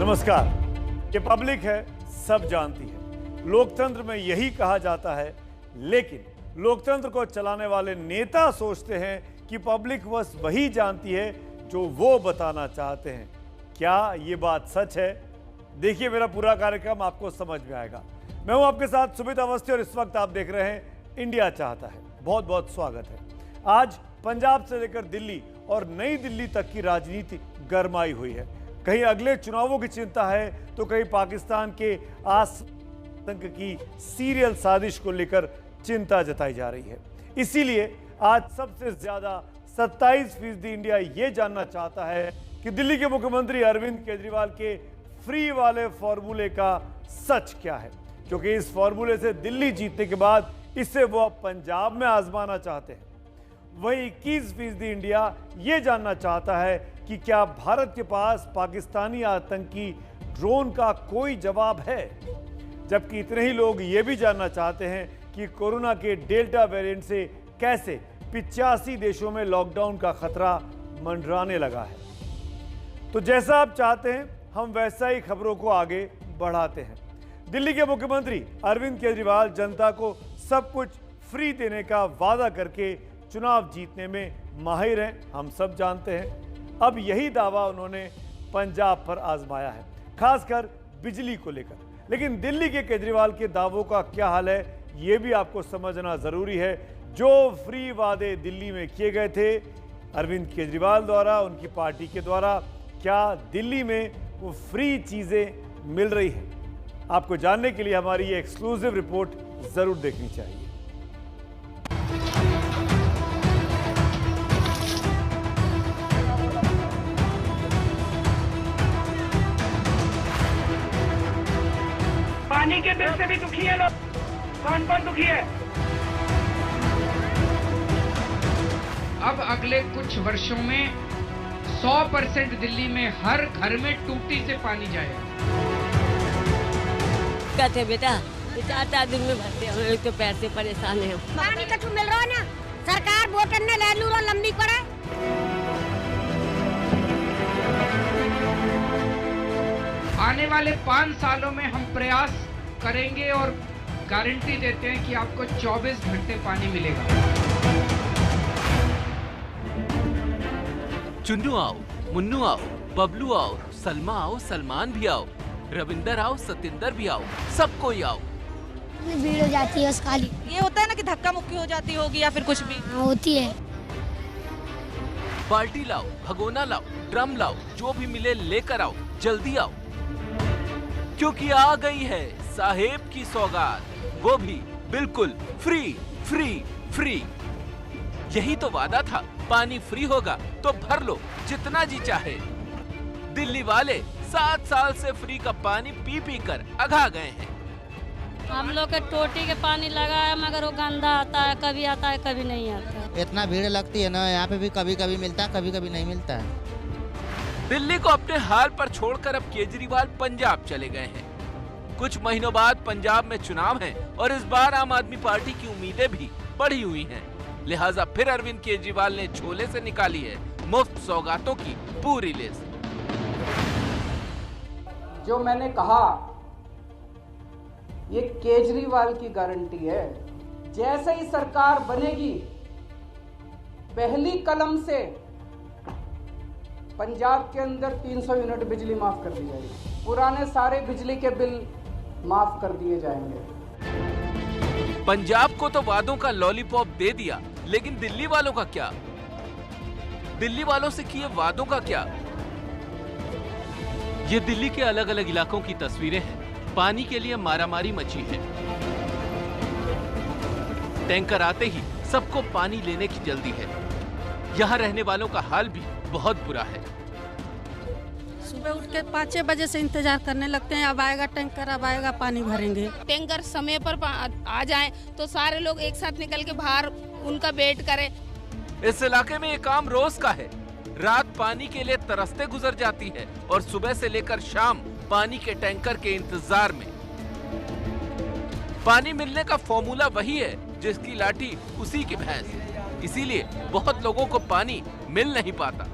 नमस्कार। ये पब्लिक है, सब जानती है। लोकतंत्र में यही कहा जाता है, लेकिन लोकतंत्र को चलाने वाले नेता सोचते हैं कि पब्लिक बस वही जानती है जो वो बताना चाहते हैं। क्या ये बात सच है? देखिए मेरा पूरा कार्यक्रम, आपको समझ में आएगा। मैं हूं आपके साथ सुमित अवस्थी और इस वक्त आप देख रहे हैं इंडिया चाहता है। बहुत बहुत स्वागत है। आज पंजाब से लेकर दिल्ली और नई दिल्ली तक की राजनीति गरमाई हुई है। कहीं अगले चुनावों की चिंता है तो कहीं पाकिस्तान के आतंक की सीरियल साजिश को लेकर चिंता जताई जा रही है। इसीलिए आज सबसे ज्यादा 27% इंडिया ये जानना चाहता है कि दिल्ली के मुख्यमंत्री अरविंद केजरीवाल के फ्री वाले फॉर्मूले का सच क्या है, क्योंकि इस फॉर्मूले से दिल्ली जीतने के बाद इसे वो पंजाब में आजमाना चाहते हैं। वहीं 21% इंडिया ये जानना चाहता है कि क्या भारत के पास पाकिस्तानी आतंकी ड्रोन का कोई जवाब है, जबकि इतने ही लोग ये भी जानना चाहते हैं कि कोरोना के डेल्टा वेरिएंट से कैसे 85 देशों में लॉकडाउन का खतरा मंडराने लगा है। तो जैसा आप चाहते हैं हम वैसा ही खबरों को आगे बढ़ाते हैं। दिल्ली के मुख्यमंत्री अरविंद केजरीवाल जनता को सब कुछ फ्री देने का वादा करके चुनाव जीतने में माहिर हैं, हम सब जानते हैं। अब यही दावा उन्होंने पंजाब पर आजमाया है, खासकर बिजली को लेकर। लेकिन दिल्ली के केजरीवाल के दावों का क्या हाल है, ये भी आपको समझना जरूरी है। जो फ्री वादे दिल्ली में किए गए थे अरविंद केजरीवाल द्वारा, उनकी पार्टी के द्वारा, क्या दिल्ली में वो फ्री चीजें मिल रही है? आपको जानने के लिए हमारी ये एक्सक्लूसिव रिपोर्ट जरूर देखनी चाहिए। पानी के बिल से भी दुखी है लोग। कौन कौन दुखी है? अब अगले कुछ वर्षों में 100% दिल्ली में हर घर में टूटी से पानी जाएगा। कहते बेटा 4-4 दिन में भरते हैं, एक तो पैर से परेशान है। पानी कछु मिल रहा है ना, सरकार वोटर ने ले लू और लंबी करे। आने वाले 5 सालों में हम प्रयास करेंगे और गारंटी देते हैं कि आपको 24 घंटे पानी मिलेगा। चुन्नू आओ, मुन्नू आओ, बबलू आओ, सलमा आओ, सलमान भी आओ, रविंदर आओ, सतिंदर भी आओ, सब कोई आओ। भीड़ हो जाती है उस खाली। ये होता है ना कि धक्का मुक्की हो जाती होगी या फिर कुछ भी होती है। बाल्टी लाओ, भगोना लाओ, ड्रम लाओ, जो भी मिले लेकर आओ, जल्दी आओ, क्योंकि आ गई है साहेब की सौगात, वो भी बिल्कुल फ्री फ्री फ्री। यही तो वादा था, पानी फ्री होगा तो भर लो जितना जी चाहे। दिल्ली वाले 7 साल से फ्री का पानी पी पी कर अघा गए हैं। हम लोग के टोटी के पानी लगाया मगर वो गंदा आता है, कभी आता है कभी नहीं आता। इतना भीड़ लगती है ना, यहाँ पे भी कभी कभी मिलता है, कभी कभी नहीं मिलता है। दिल्ली को अपने हाल पर छोड़कर अब केजरीवाल पंजाब चले गए हैं। कुछ महीनों बाद पंजाब में चुनाव है और इस बार आम आदमी पार्टी की उम्मीदें भी बढ़ी हुई हैं। लिहाजा फिर अरविंद केजरीवाल ने झोले से निकाली है मुफ्त सौगातों की पूरी लिस्ट। जो मैंने कहा ये केजरीवाल की गारंटी है। जैसे ही सरकार बनेगी पहली कलम से पंजाब के अंदर 300 यूनिट बिजली माफ कर दी जाएगी। पुराने सारे बिजली के बिल माफ कर दिए जाएंगे। पंजाब को तो वादों का लॉलीपॉप दे दिया, लेकिन दिल्ली वालों का क्या? दिल्ली वालों से किए वादों का क्या? ये दिल्ली के अलग अलग इलाकों की तस्वीरें हैं। पानी के लिए मारामारी मची है। टैंकर आते ही सबको पानी लेने की जल्दी है। यहाँ रहने वालों का हाल भी बहुत बुरा है। सुबह उठ के 5-6 बजे से इंतजार करने लगते हैं, अब आएगा टैंकर, अब आएगा पानी भरेंगे। टैंकर समय पर आ जाए तो सारे लोग एक साथ निकल के बाहर उनका वेट करें। इस इलाके में ये काम रोज का है। रात पानी के लिए तरसते गुजर जाती है और सुबह से लेकर शाम पानी के टैंकर के इंतजार में। पानी मिलने का फॉर्मूला वही है जिसकी लाठी उसी की भैंस। इसीलिए बहुत लोगों को पानी मिल नहीं पाता।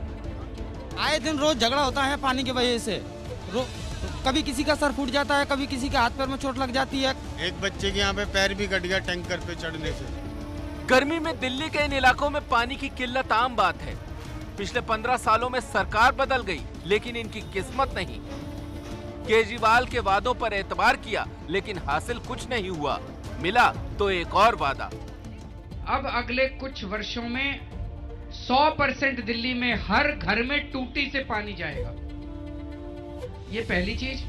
आए दिन रोज झगड़ा होता है पानी की वजह से। कभी किसी का सर फूट जाता है, कभी किसी के हाथ पैर में चोट लग जाती है। एक बच्चे के यहाँ पे पैर भी कट गया टैंकर पे चढ़ने से। गर्मी में दिल्ली के इन इलाकों में पानी की किल्लत आम बात है। पिछले 15 सालों में सरकार बदल गई, लेकिन इनकी किस्मत नहीं। केजरीवाल के वादों पर एतबार किया, लेकिन हासिल कुछ नहीं हुआ। मिला तो एक और वादा। अब अगले कुछ वर्षों में 100% दिल्ली में हर घर में टूटी से पानी जाएगा। ये पहली चीज।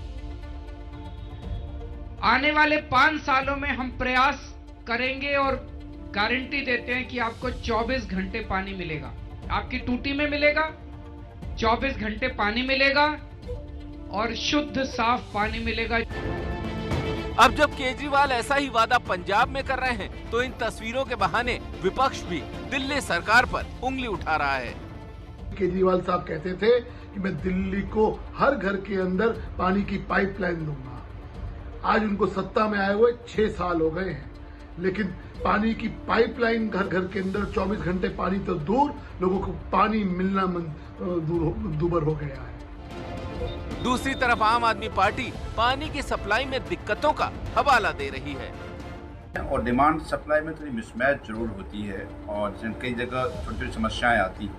आने वाले 5 सालों में हम प्रयास करेंगे और गारंटी देते हैं कि आपको 24 घंटे पानी मिलेगा। आपकी टूटी में मिलेगा, 24 घंटे पानी मिलेगा और शुद्ध साफ पानी मिलेगा। अब जब केजरीवाल ऐसा ही वादा पंजाब में कर रहे हैं, तो इन तस्वीरों के बहाने विपक्ष भी दिल्ली सरकार पर उंगली उठा रहा है। केजरीवाल साहब कहते थे कि मैं दिल्ली को हर घर के अंदर पानी की पाइपलाइन दूंगा। आज उनको सत्ता में आए हुए 6 साल हो गए हैं, लेकिन पानी की पाइपलाइन घर घर के अंदर 24 घंटे पानी तो दूर, लोगों को पानी मिलना दूभर हो गया है। दूसरी तरफ आम आदमी पार्टी पानी की सप्लाई में दिक्कतों का हवाला दे रही है। और डिमांड सप्लाई में थोड़ी मिसमैच जरूर होती है और कई जगह छोटी छोटी समस्याएं आती हैं,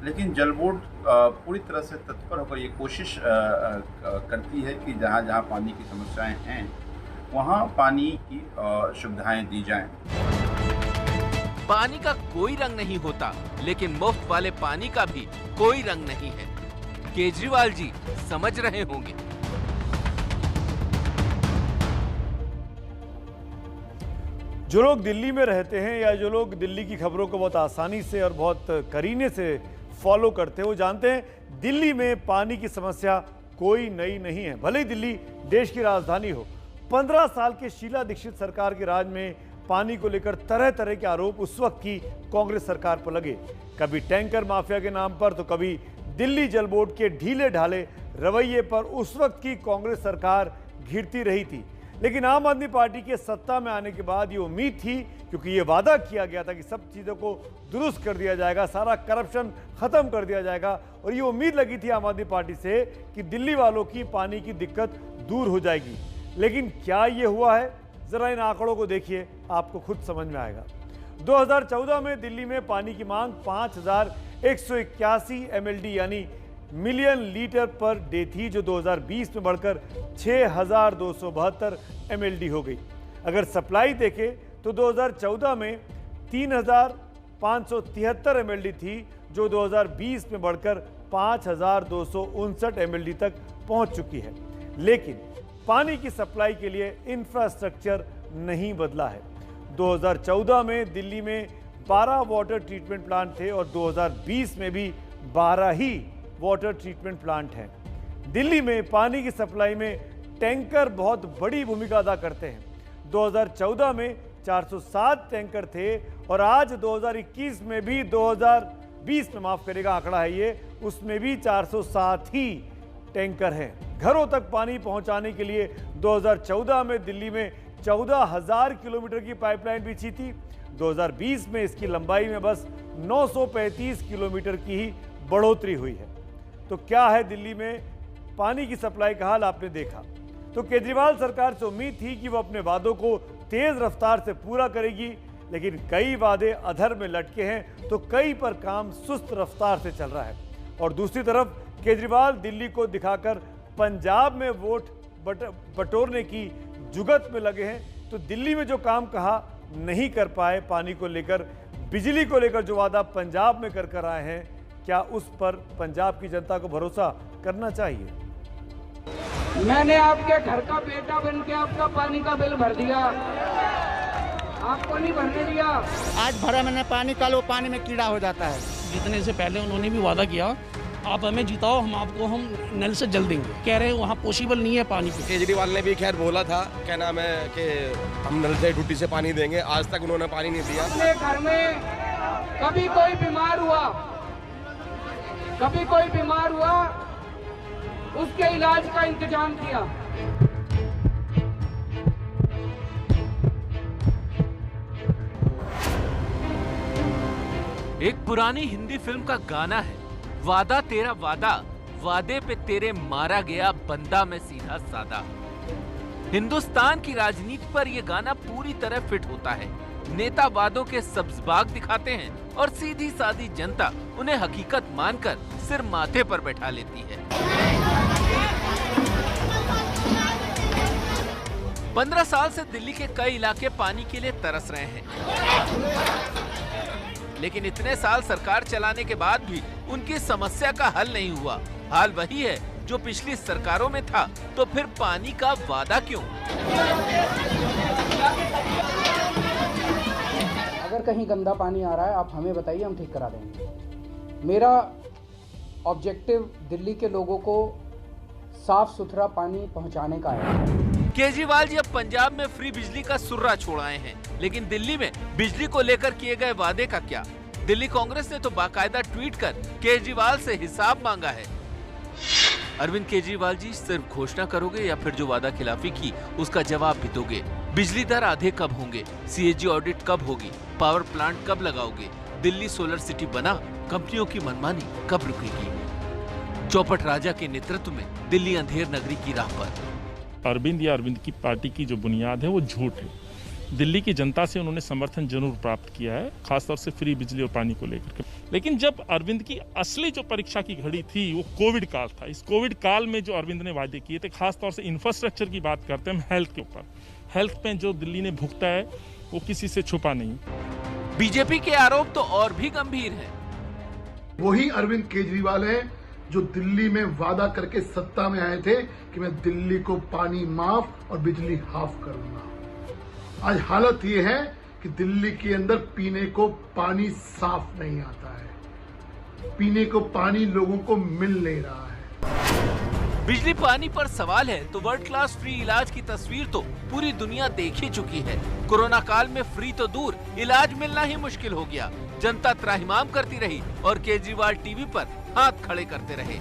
लेकिन जल बोर्ड पूरी तरह से तत्पर होकर ये कोशिश करती है कि जहाँ जहाँ पानी की समस्याएं हैं वहाँ पानी की सुविधाएं दी जाएं। पानी का कोई रंग नहीं होता, लेकिन मुफ्त वाले पानी का भी कोई रंग नहीं है। केजरीवाल जी समझ रहे होंगे। जो लोग दिल्ली में रहते हैं या जो लोग दिल्ली की खबरों को बहुत आसानी से और बहुत करीने से फॉलो करते हैं, वो जानते हैं दिल्ली में पानी की समस्या कोई नई नहीं है। भले ही दिल्ली देश की राजधानी हो, 15 साल के शीला दीक्षित सरकार के राज में पानी को लेकर तरह तरह के आरोप उस वक्त की कांग्रेस सरकार पर लगे। कभी टैंकर माफिया के नाम पर, तो कभी दिल्ली जल बोर्ड के ढीले ढाले रवैये पर उस वक्त की कांग्रेस सरकार घिरती रही थी। लेकिन आम आदमी पार्टी के सत्ता में आने के बाद ये उम्मीद थी, क्योंकि ये वादा किया गया था कि सब चीज़ों को दुरुस्त कर दिया जाएगा, सारा करप्शन खत्म कर दिया जाएगा, और ये उम्मीद लगी थी आम आदमी पार्टी से कि दिल्ली वालों की पानी की दिक्कत दूर हो जाएगी। लेकिन क्या ये हुआ है? जरा इन आंकड़ों को देखिए, आपको खुद समझ में आएगा। 2014 में दिल्ली में पानी की मांग 5181 MLD यानी मिलियन लीटर पर डे थी, जो 2020 में बढ़कर 6272 MLD हो गई। अगर सप्लाई देखें तो 2014 में 3573 MLD थी, जो 2020 में बढ़कर 5259 MLD तक पहुंच चुकी है। लेकिन पानी की सप्लाई के लिए इंफ्रास्ट्रक्चर नहीं बदला है। 2014 में दिल्ली में 12 वाटर ट्रीटमेंट प्लांट थे और 2020 में भी 12 ही वाटर ट्रीटमेंट प्लांट हैं। दिल्ली में पानी की सप्लाई में टैंकर बहुत बड़ी भूमिका अदा करते हैं। 2014 में 407 टैंकर थे और आज 2021 में भी 2020 में माफ करेगा आंकड़ा है ये, उसमें भी 407 ही टैंकर हैं। घरों तक पानी पहुंचाने के लिए 2014 में दिल्ली में 14,000 किलोमीटर की पाइपलाइन बिछी थी। 2020 में इसकी लंबाई में बस 935 किलोमीटर की ही बढ़ोतरी हुई है। तो क्या है दिल्ली में पानी की सप्लाई का हाल, आपने देखा। तो केजरीवाल सरकार से उम्मीद थी कि वो अपने वादों को तेज रफ्तार से पूरा करेगी, लेकिन कई वादे अधर में लटके हैं, तो कई पर काम सुस्त रफ्तार से चल रहा है। और दूसरी तरफ केजरीवाल दिल्ली को दिखाकर पंजाब में वोट बटोरने की जुगत में लगे हैं। तो दिल्ली में जो काम कहा नहीं कर पाए, पानी को लेकर, बिजली को लेकर जो वादा पंजाब में कर आए हैं, क्या उस पर पंजाब की जनता को भरोसा करना चाहिए? मैंने आपके घर का बेटा बन के आपका पानी का बिल भर दिया, आपको नहीं भरने दिया। आज भरा मैंने पानी, कल वो पानी में कीड़ा हो जाता है। जीतने से पहले उन्होंने भी वादा किया, आप हमें जिताओ, हम नल से जल देंगे। कह रहे हैं वहाँ पॉसिबल नहीं है पानी। केजरीवाल ने भी खैर बोला था, क्या नाम है, कि हम नल से टूटी से पानी देंगे। आज तक उन्होंने पानी नहीं दिया। अपने घर में कभी कोई बीमार हुआ, उसके इलाज का इंतजाम किया। एक पुरानी हिंदी फिल्म का गाना है, वादा तेरा वादा, वादे पे तेरे मारा गया बंदा में सीधा सादा। हिंदुस्तान की राजनीति पर ये गाना पूरी तरह फिट होता है। नेता वादों के सब्ज बाग दिखाते हैं और सीधी सादी जनता उन्हें हकीकत मानकर सिर माथे पर बैठा लेती है। 15 साल से दिल्ली के कई इलाके पानी के लिए तरस रहे हैं, लेकिन इतने साल सरकार चलाने के बाद भी उनकी समस्या का हल नहीं हुआ। हाल वही है जो पिछली सरकारों में था, तो फिर पानी का वादा क्यों? अगर कहीं गंदा पानी आ रहा है आप हमें बताइए, हम ठीक करा देंगे। मेरा ऑब्जेक्टिव दिल्ली के लोगों को साफ सुथरा पानी पहुंचाने का है। केजरीवाल जी अब पंजाब में फ्री बिजली का सुर्रा छोड़ आए हैं, लेकिन दिल्ली में बिजली को लेकर किए गए वादे का क्या? दिल्ली कांग्रेस ने तो बाकायदा ट्वीट कर केजरीवाल से हिसाब मांगा है। अरविंद केजरीवाल जी, सिर्फ घोषणा करोगे या फिर जो वादा खिलाफी की उसका जवाब भी दोगे? बिजली दर आधे कब होंगे? सीएजी ऑडिट कब होगी? पावर प्लांट कब लगाओगे? दिल्ली सोलर सिटी बना, कंपनियों की मनमानी कब रुकेगी? चौपट राजा के नेतृत्व में दिल्ली अंधेर नगरी की राह पर। अरविंद या अरविंद की पार्टी की जो बुनियाद है वो झूठ है। दिल्ली की जनता से उन्होंने समर्थन जरूर प्राप्त किया है, खासतौर से फ्री बिजली और पानी को लेकर के। लेकिन जब अरविंद की असली जो परीक्षा की घड़ी थी वो कोविड काल था। इस कोविड काल में जो अरविंद ने वादे किए थे, खासतौर से इंफ्रास्ट्रक्चर की बात करते हैं हम, हेल्थ के ऊपर, हेल्थ पे जो दिल्ली ने भुगता है वो किसी से छुपा नहीं। बीजेपी के आरोप तो और भी गंभीर है। वही अरविंद केजरीवाल है जो दिल्ली में वादा करके सत्ता में आए थे कि मैं दिल्ली को पानी माफ और बिजली हाफ करूंगा। आज हालत ये है कि दिल्ली के अंदर पीने को पानी साफ नहीं आता है, पीने को पानी लोगों को मिल नहीं रहा है। बिजली पानी पर सवाल है तो वर्ल्ड क्लास फ्री इलाज की तस्वीर तो पूरी दुनिया देख ही चुकी है। कोरोना काल में फ्री तो दूर, इलाज मिलना ही मुश्किल हो गया। जनता त्राहिमाम करती रही और केजरीवाल टीवी पर हाथ खड़े करते रहे।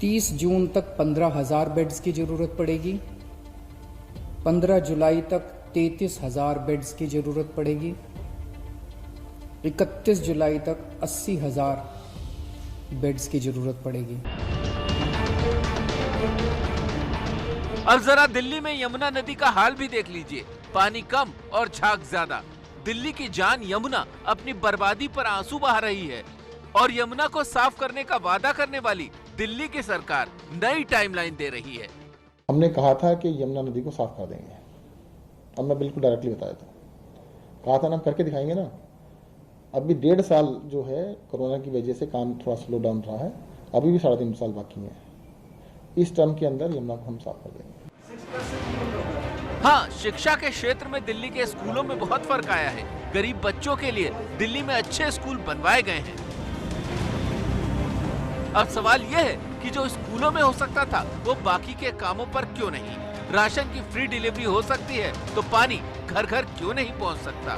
30 जून तक 15,000 बेड्स की जरूरत पड़ेगी। 15 जुलाई तक 33,000 बेड्स की जरूरत पड़ेगी। 31 जुलाई तक 80,000 बेड्स की जरूरत पड़ेगी। अब जरा दिल्ली में यमुना नदी का हाल भी देख लीजिए। पानी कम और झाग ज्यादा। दिल्ली की जान यमुना अपनी बर्बादी पर आंसू बहा रही है और यमुना को साफ करने का वादा करने वाली दिल्ली की सरकार नई टाइमलाइन दे रही है। हमने कहा था कि यमुना नदी को साफ कर देंगे। अब मैं बिल्कुल डायरेक्टली बताया था, कहा था ना हम करके दिखाएंगे ना। अभी 1.5 साल जो है कोरोना की वजह से काम थोड़ा स्लो डाउन रहा है, अभी भी 3.5 साल बाकी है। इस टर्म के अंदर यमुना को हम साफ कर देंगे। हाँ, शिक्षा के क्षेत्र में दिल्ली के स्कूलों में बहुत फर्क आया है। गरीब बच्चों के लिए दिल्ली में अच्छे स्कूल बनवाए गए हैं। अब सवाल यह है कि जो स्कूलों में हो सकता था वो बाकी के कामों पर क्यों नहीं? राशन की फ्री डिलीवरी हो सकती है तो पानी घर घर क्यों नहीं पहुंच सकता?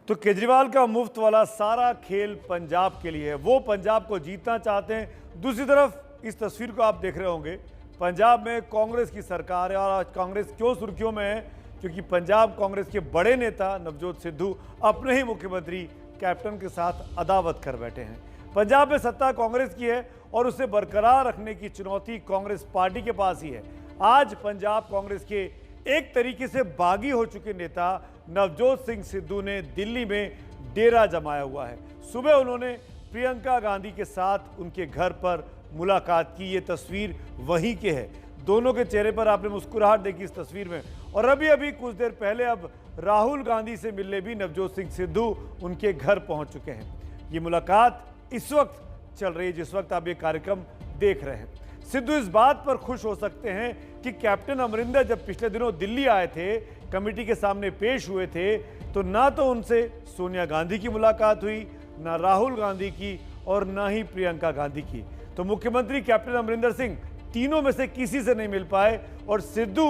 तो केजरीवाल का मुफ्त वाला सारा खेल पंजाब के लिए है। वो पंजाब को जीतना चाहते हैं। दूसरी तरफ इस तस्वीर को आप देख रहे होंगे, पंजाब में कांग्रेस की सरकार है। और आज कांग्रेस क्यों सुर्खियों में है? क्योंकि पंजाब कांग्रेस के बड़े नेता नवजोत सिद्धू अपने ही मुख्यमंत्री कैप्टन के साथ अदावत कर बैठे हैं। पंजाब में सत्ता कांग्रेस की है और उसे बरकरार रखने की चुनौती कांग्रेस पार्टी के पास ही है। आज पंजाब कांग्रेस के एक तरीके से बागी हो चुके नेता नवजोत सिंह सिद्धू ने दिल्ली में डेरा जमाया हुआ है। सुबह उन्होंने प्रियंका गांधी के साथ उनके घर पर मुलाकात की। ये तस्वीर वहीं के है। दोनों के चेहरे पर आपने मुस्कुराहट देखी इस तस्वीर में। और अभी कुछ देर पहले अब राहुल गांधी से मिलने भी नवजोत सिंह सिद्धू उनके घर पहुंच चुके हैं। ये मुलाकात इस वक्त चल रही है जिस वक्त आप ये कार्यक्रम देख रहे हैं। सिद्धू इस बात पर खुश हो सकते हैं कि कैप्टन अमरिंदर जब पिछले दिनों दिल्ली आए थे, कमेटी के सामने पेश हुए थे, तो ना तो उनसे सोनिया गांधी की मुलाकात हुई, ना राहुल गांधी की और ना ही प्रियंका गांधी की। तो मुख्यमंत्री कैप्टन अमरिंदर सिंह तीनों में से किसी से नहीं मिल पाए और सिद्धू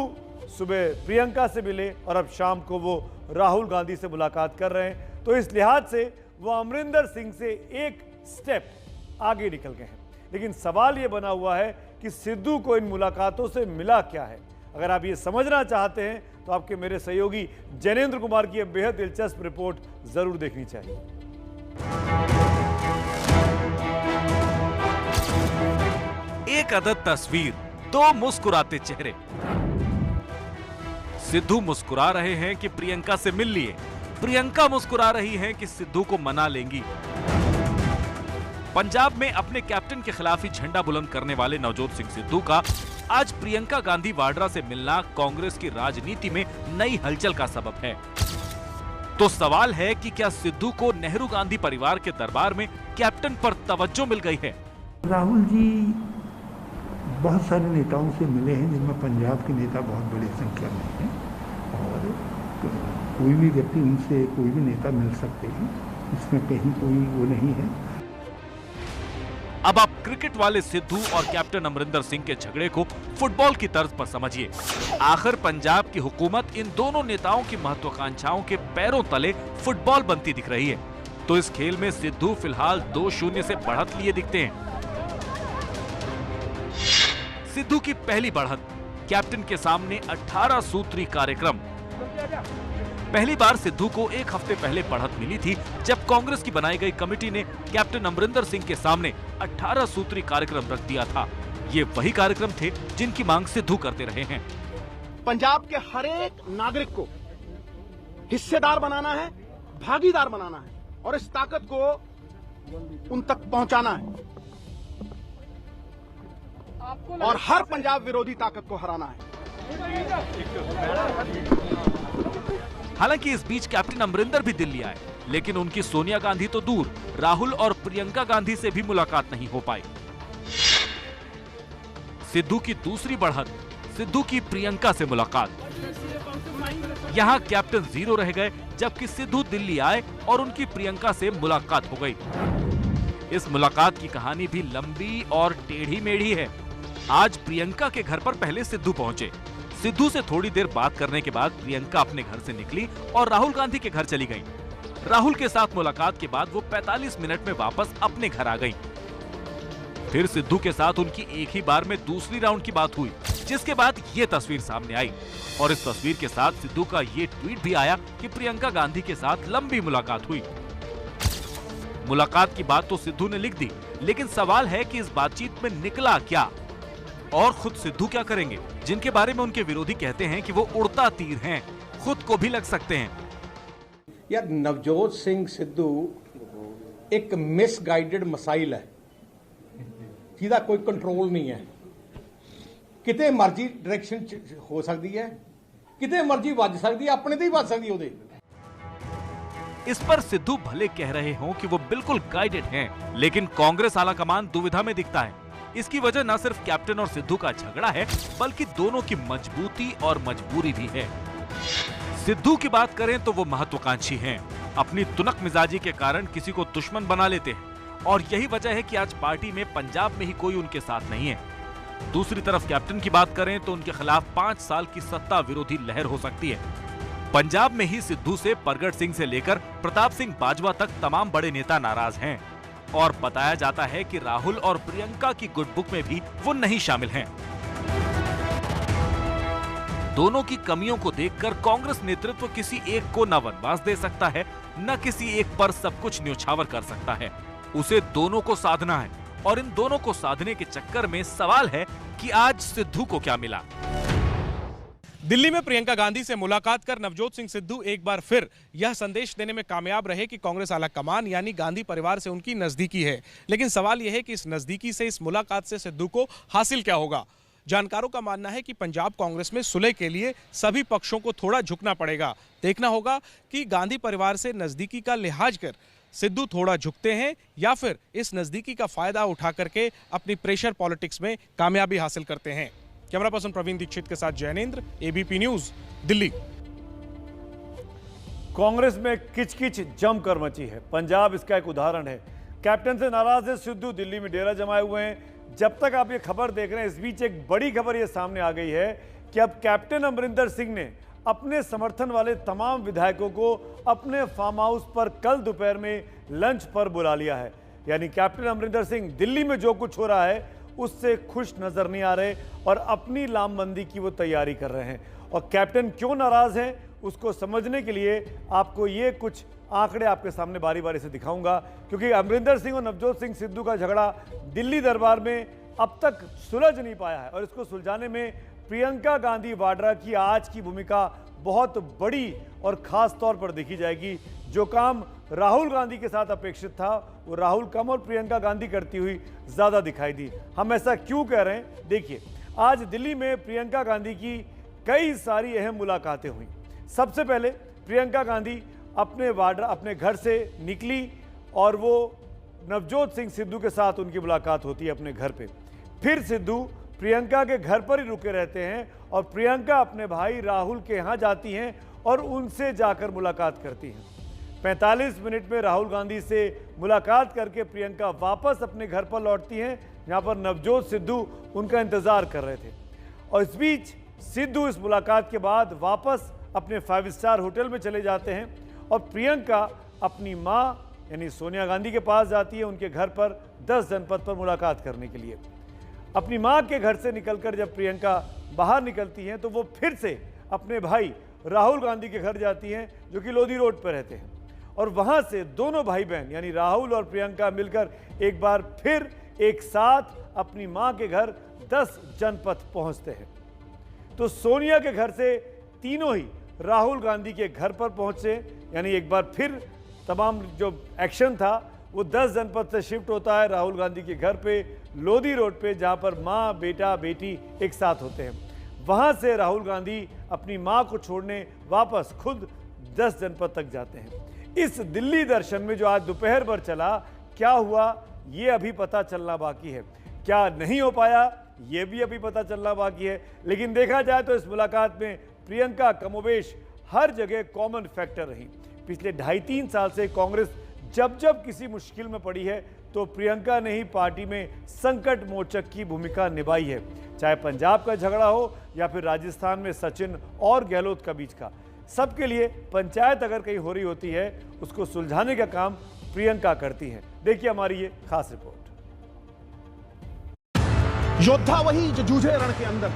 सुबह प्रियंका से मिले और अब शाम को वो राहुल गांधी से मुलाकात कर रहे हैं। तो इस लिहाज से वो अमरिंदर सिंह से एक स्टेप आगे निकल गए हैं। लेकिन सवाल ये बना हुआ है कि सिद्धू को इन मुलाकातों से मिला क्या है। अगर आप ये समझना चाहते हैं तो आपके मेरे सहयोगी जैनेंद्र कुमार की बेहद दिलचस्प रिपोर्ट जरूर देखनी चाहिए। एक अदद तस्वीर, दो मुस्कुराते चेहरे। सिद्धू मुस्कुरा रहे हैं कि प्रियंका से मिल लिए, प्रियंका मुस्कुरा रही हैं कि सिद्धू को मना लेंगी। पंजाब में अपने कैप्टन के खिलाफ ही झंडा बुलंद करने वाले नवजोत सिंह सिद्धू का आज प्रियंका गांधी वाड्रा से मिलना कांग्रेस की राजनीति में नई हलचल का सबब है। तो सवाल है कि क्या सिद्धू को नेहरू गांधी परिवार के दरबार में कैप्टन पर तवज्जो मिल गई है? राहुल जी बहुत सारे नेताओं से मिले हैं, जिनमें पंजाब के नेता बहुत बड़ी संख्या में हैं, और कोई भी व्यक्ति उनसे कोई भी नेता मिल सकते हैं, इसमें कहीं कोई वो नहीं है। अब आप क्रिकेट वाले सिद्धू और कैप्टन अमरिंदर सिंह के झगड़े को फुटबॉल की तर्ज पर समझिए। आखिर पंजाब की हुकूमत इन दोनों नेताओं की महत्वाकांक्षाओं के पैरों तले फुटबॉल बनती दिख रही है। तो इस खेल में सिद्धू फिलहाल 2-0 से बढ़त लिए दिखते हैं। सिद्धू की पहली बढ़त, कैप्टन के सामने 18 सूत्री कार्यक्रम। पहली बार सिद्धू को एक हफ्ते पहले बढ़त मिली थी, जब कांग्रेस की बनाई गई कमेटी ने कैप्टन अमरिंदर सिंह के सामने 18 सूत्री कार्यक्रम रख दिया था। ये वही कार्यक्रम थे जिनकी मांग सिद्धू करते रहे हैं। पंजाब के हर एक नागरिक को हिस्सेदार बनाना है, भागीदार बनाना है और इस ताकत को उन तक पहुंचाना है और हर पंजाब विरोधी ताकत को हराना है। हालांकि इस बीच कैप्टन अमरिंदर भी दिल्ली आए, लेकिन उनकी सोनिया गांधी तो दूर, राहुल और प्रियंका गांधी से भी मुलाकात नहीं हो पाई। सिद्धू की दूसरी बढ़त, सिद्धू की प्रियंका से मुलाकात। यहां कैप्टन 0 रह गए, जबकि सिद्धू दिल्ली आए और उनकी प्रियंका से मुलाकात हो गई। इस मुलाकात की कहानी भी लंबी और टेढ़ी मेढ़ी है। आज प्रियंका के घर पर पहले सिद्धू पहुंचे। सिद्धू से थोड़ी देर बात करने के बाद प्रियंका अपने घर से निकली और राहुल गांधी के घर चली गई। राहुल के साथ मुलाकात के बाद वो 45 मिनट में वापस अपने घर आ गई। फिर सिद्धू के साथ उनकी एक ही बार में दूसरी राउंड की बात हुई, जिसके बाद ये तस्वीर सामने आई और इस तस्वीर के साथ सिद्धू का ये ट्वीट भी आया कि प्रियंका गांधी के साथ लंबी मुलाकात हुई। मुलाकात की बात तो सिद्धू ने लिख दी, लेकिन सवाल है कि इस बातचीत में निकला क्या और खुद सिद्धू क्या करेंगे, जिनके बारे में उनके विरोधी कहते हैं कि वो उड़ता तीर हैं, खुद को भी लग सकते हैं। यार नवजोत सिंह सिद्धू एक मिसगाइडेड मसाइल है, जिहदा कोई कंट्रोल नहीं है। किते मर्जी डायरेक्शन हो सकती है, किते मर्जी वज सकती है, अपने ते ही वज सकती है उहदे। इस पर सिद्धू भले कह रहे हों कि वो बिल्कुल गाइडेड हैं, लेकिन कांग्रेस आलाकमान दुविधा में दिखता है। इसकी वजह न सिर्फ कैप्टन और सिद्धू का झगड़ा है, बल्कि दोनों की मजबूती और मजबूरी भी है। सिद्धू की बात करें तो वो महत्वाकांक्षी हैं, अपनी तुनक मिजाजी के कारण किसी को दुश्मन बना लेते हैं और यही वजह है कि आज पार्टी में पंजाब में ही कोई उनके साथ नहीं है। दूसरी तरफ कैप्टन की बात करें तो उनके खिलाफ 5 साल की सत्ता विरोधी लहर हो सकती है। पंजाब में ही सिद्धू से परगट सिंह से लेकर प्रताप सिंह बाजवा तक तमाम बड़े नेता नाराज हैं और बताया जाता है कि राहुल और प्रियंका की गुड बुक में भी वो नहीं शामिल हैं। दोनों की कमियों को देखकर कांग्रेस नेतृत्व किसी एक को न वनवास दे सकता है, न किसी एक पर सब कुछ न्योछावर कर सकता है। उसे दोनों को साधना है और इन दोनों को साधने के चक्कर में सवाल है कि आज सिद्धू को क्या मिला। दिल्ली में प्रियंका गांधी से मुलाकात कर नवजोत सिंह सिद्धू एक बार फिर यह संदेश देने में कामयाब रहे कि कांग्रेस आलाकमान यानी गांधी परिवार से उनकी नजदीकी है। लेकिन सवाल यह है कि इस नजदीकी से, इस मुलाकात से सिद्धू को हासिल क्या होगा। जानकारों का मानना है कि पंजाब कांग्रेस में सुलह के लिए सभी पक्षों को थोड़ा झुकना पड़ेगा। देखना होगा कि गांधी परिवार से नजदीकी का लिहाज कर सिद्धू थोड़ा झुकते हैं या फिर इस नजदीकी का फायदा उठा करके अपनी प्रेशर पॉलिटिक्स में कामयाबी हासिल करते हैं। कैमरा पर्सन प्रवीण दीक्षित के साथ जैनेंद्र, एबीपी न्यूज, दिल्ली। कांग्रेस में किचकिच जमकर मची है। पंजाब इसका एक उदाहरण है। कैप्टन से नाराज है सिद्धू, दिल्ली में डेरा जमाए हुए हैं। जब तक आप ये खबर देख रहे हैं, इस बीच एक बड़ी खबर ये सामने आ गई है कि अब कैप्टन अमरिंदर सिंह ने अपने समर्थन वाले तमाम विधायकों को अपने फार्म हाउस पर कल दोपहर में लंच पर बुला लिया है। यानी कैप्टन अमरिंदर सिंह दिल्ली में जो कुछ हो रहा है उससे खुश नजर नहीं आ रहे और अपनी लामबंदी की वो तैयारी कर रहे हैं। और कैप्टन क्यों नाराज हैं उसको समझने के लिए आपको ये कुछ आंकड़े आपके सामने बारी बारी से दिखाऊंगा, क्योंकि अमरिंदर सिंह और नवजोत सिंह सिद्धू का झगड़ा दिल्ली दरबार में अब तक सुलझ नहीं पाया है और इसको सुलझाने में प्रियंका गांधी वाड्रा की आज की भूमिका बहुत बड़ी और खास तौर पर देखी जाएगी। जो काम राहुल गांधी के साथ अपेक्षित था वो राहुल कम और प्रियंका गांधी करती हुई ज्यादा दिखाई दी। हम ऐसा क्यों कह रहे हैं, देखिए आज दिल्ली में प्रियंका गांधी की कई सारी अहम मुलाकातें हुई। सबसे पहले प्रियंका गांधी अपने घर से निकली और वो नवजोत सिंह सिद्धू के साथ उनकी मुलाकात होती है अपने घर पे। फिर सिद्धू प्रियंका के घर पर ही रुके रहते हैं और प्रियंका अपने भाई राहुल के यहाँ जाती हैं और उनसे जाकर मुलाकात करती हैं। 45 मिनट में राहुल गांधी से मुलाकात करके प्रियंका वापस अपने घर पर लौटती हैं, जहाँ पर नवजोत सिद्धू उनका इंतजार कर रहे थे। और इस बीच सिद्धू इस मुलाकात के बाद वापस अपने 5 स्टार होटल में चले जाते हैं और प्रियंका अपनी माँ यानी सोनिया गांधी के पास जाती है, उनके घर पर 10 जनपथ पर मुलाकात करने के लिए। अपनी माँ के घर से निकलकर जब प्रियंका बाहर निकलती हैं तो वो फिर से अपने भाई राहुल गांधी के घर जाती हैं, जो कि लोधी रोड पर रहते हैं। और वहाँ से दोनों भाई बहन यानी राहुल और प्रियंका मिलकर एक बार फिर एक साथ अपनी माँ के घर 10 जनपथ पहुँचते हैं। तो सोनिया के घर से तीनों ही राहुल गांधी के घर पर पहुँचे, यानी एक बार फिर तमाम जो एक्शन था वो 10 जनपद से शिफ्ट होता है राहुल गांधी के घर पे लोधी रोड पे, जहां पर मां बेटा बेटी एक साथ होते हैं। वहां से राहुल गांधी अपनी मां को छोड़ने वापस खुद 10 जनपद तक जाते हैं। इस दिल्ली दर्शन में जो आज दोपहर भर चला, क्या हुआ ये अभी पता चलना बाकी है, क्या नहीं हो पाया ये भी अभी पता चलना बाकी है। लेकिन देखा जाए तो इस मुलाकात में प्रियंका कमोबेश हर जगह कॉमन फैक्टर रही। पिछले 2.5-3 साल से कांग्रेस जब जब किसी मुश्किल में पड़ी है तो प्रियंका ने ही पार्टी में संकट मोचक की भूमिका निभाई है, चाहे पंजाब का झगड़ा हो या फिर राजस्थान में सचिन और गहलोत का बीच का। सबके लिए पंचायत अगर कहीं हो रही होती है उसको सुलझाने का काम प्रियंका करती है। देखिए हमारी ये खास रिपोर्ट। योद्धा वही जो जूझे रण के अंदर,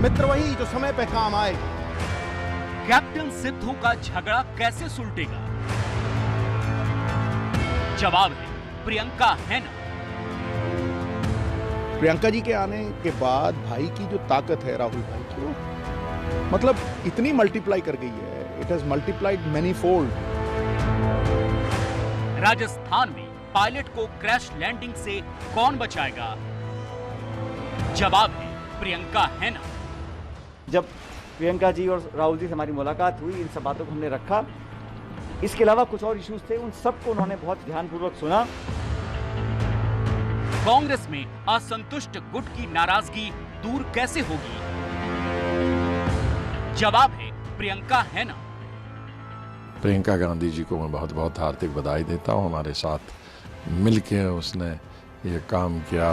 मित्र वही जो समय पे काम आए। कैप्टन सिद्धू का झगड़ा कैसे सुलटेगा? जवाब है प्रियंका है ना। प्रियंका जी के आने के बाद भाई की जो ताकत है राहुल भाई की, वो मतलब इतनी मल्टीप्लाई कर गई है, it has multiplied many fold. Rajasthan में पायलट को क्रैश लैंडिंग से कौन बचाएगा? जवाब है प्रियंका है ना। जब प्रियंका जी और राहुल जी से हमारी मुलाकात हुई, इन सब बातों को हमने रखा। इसके अलावा कुछ और इश्यूज थे, उन सबको उन्होंने बहुत ध्यानपूर्वक सुना। कांग्रेस में असंतुष्ट गुट की नाराजगी दूर कैसे होगी? जवाब है प्रियंका है ना। प्रियंका गांधी जी को मैं बहुत बहुत हार्दिक बधाई देता हूं। हमारे साथ मिलकर उसने ये काम किया।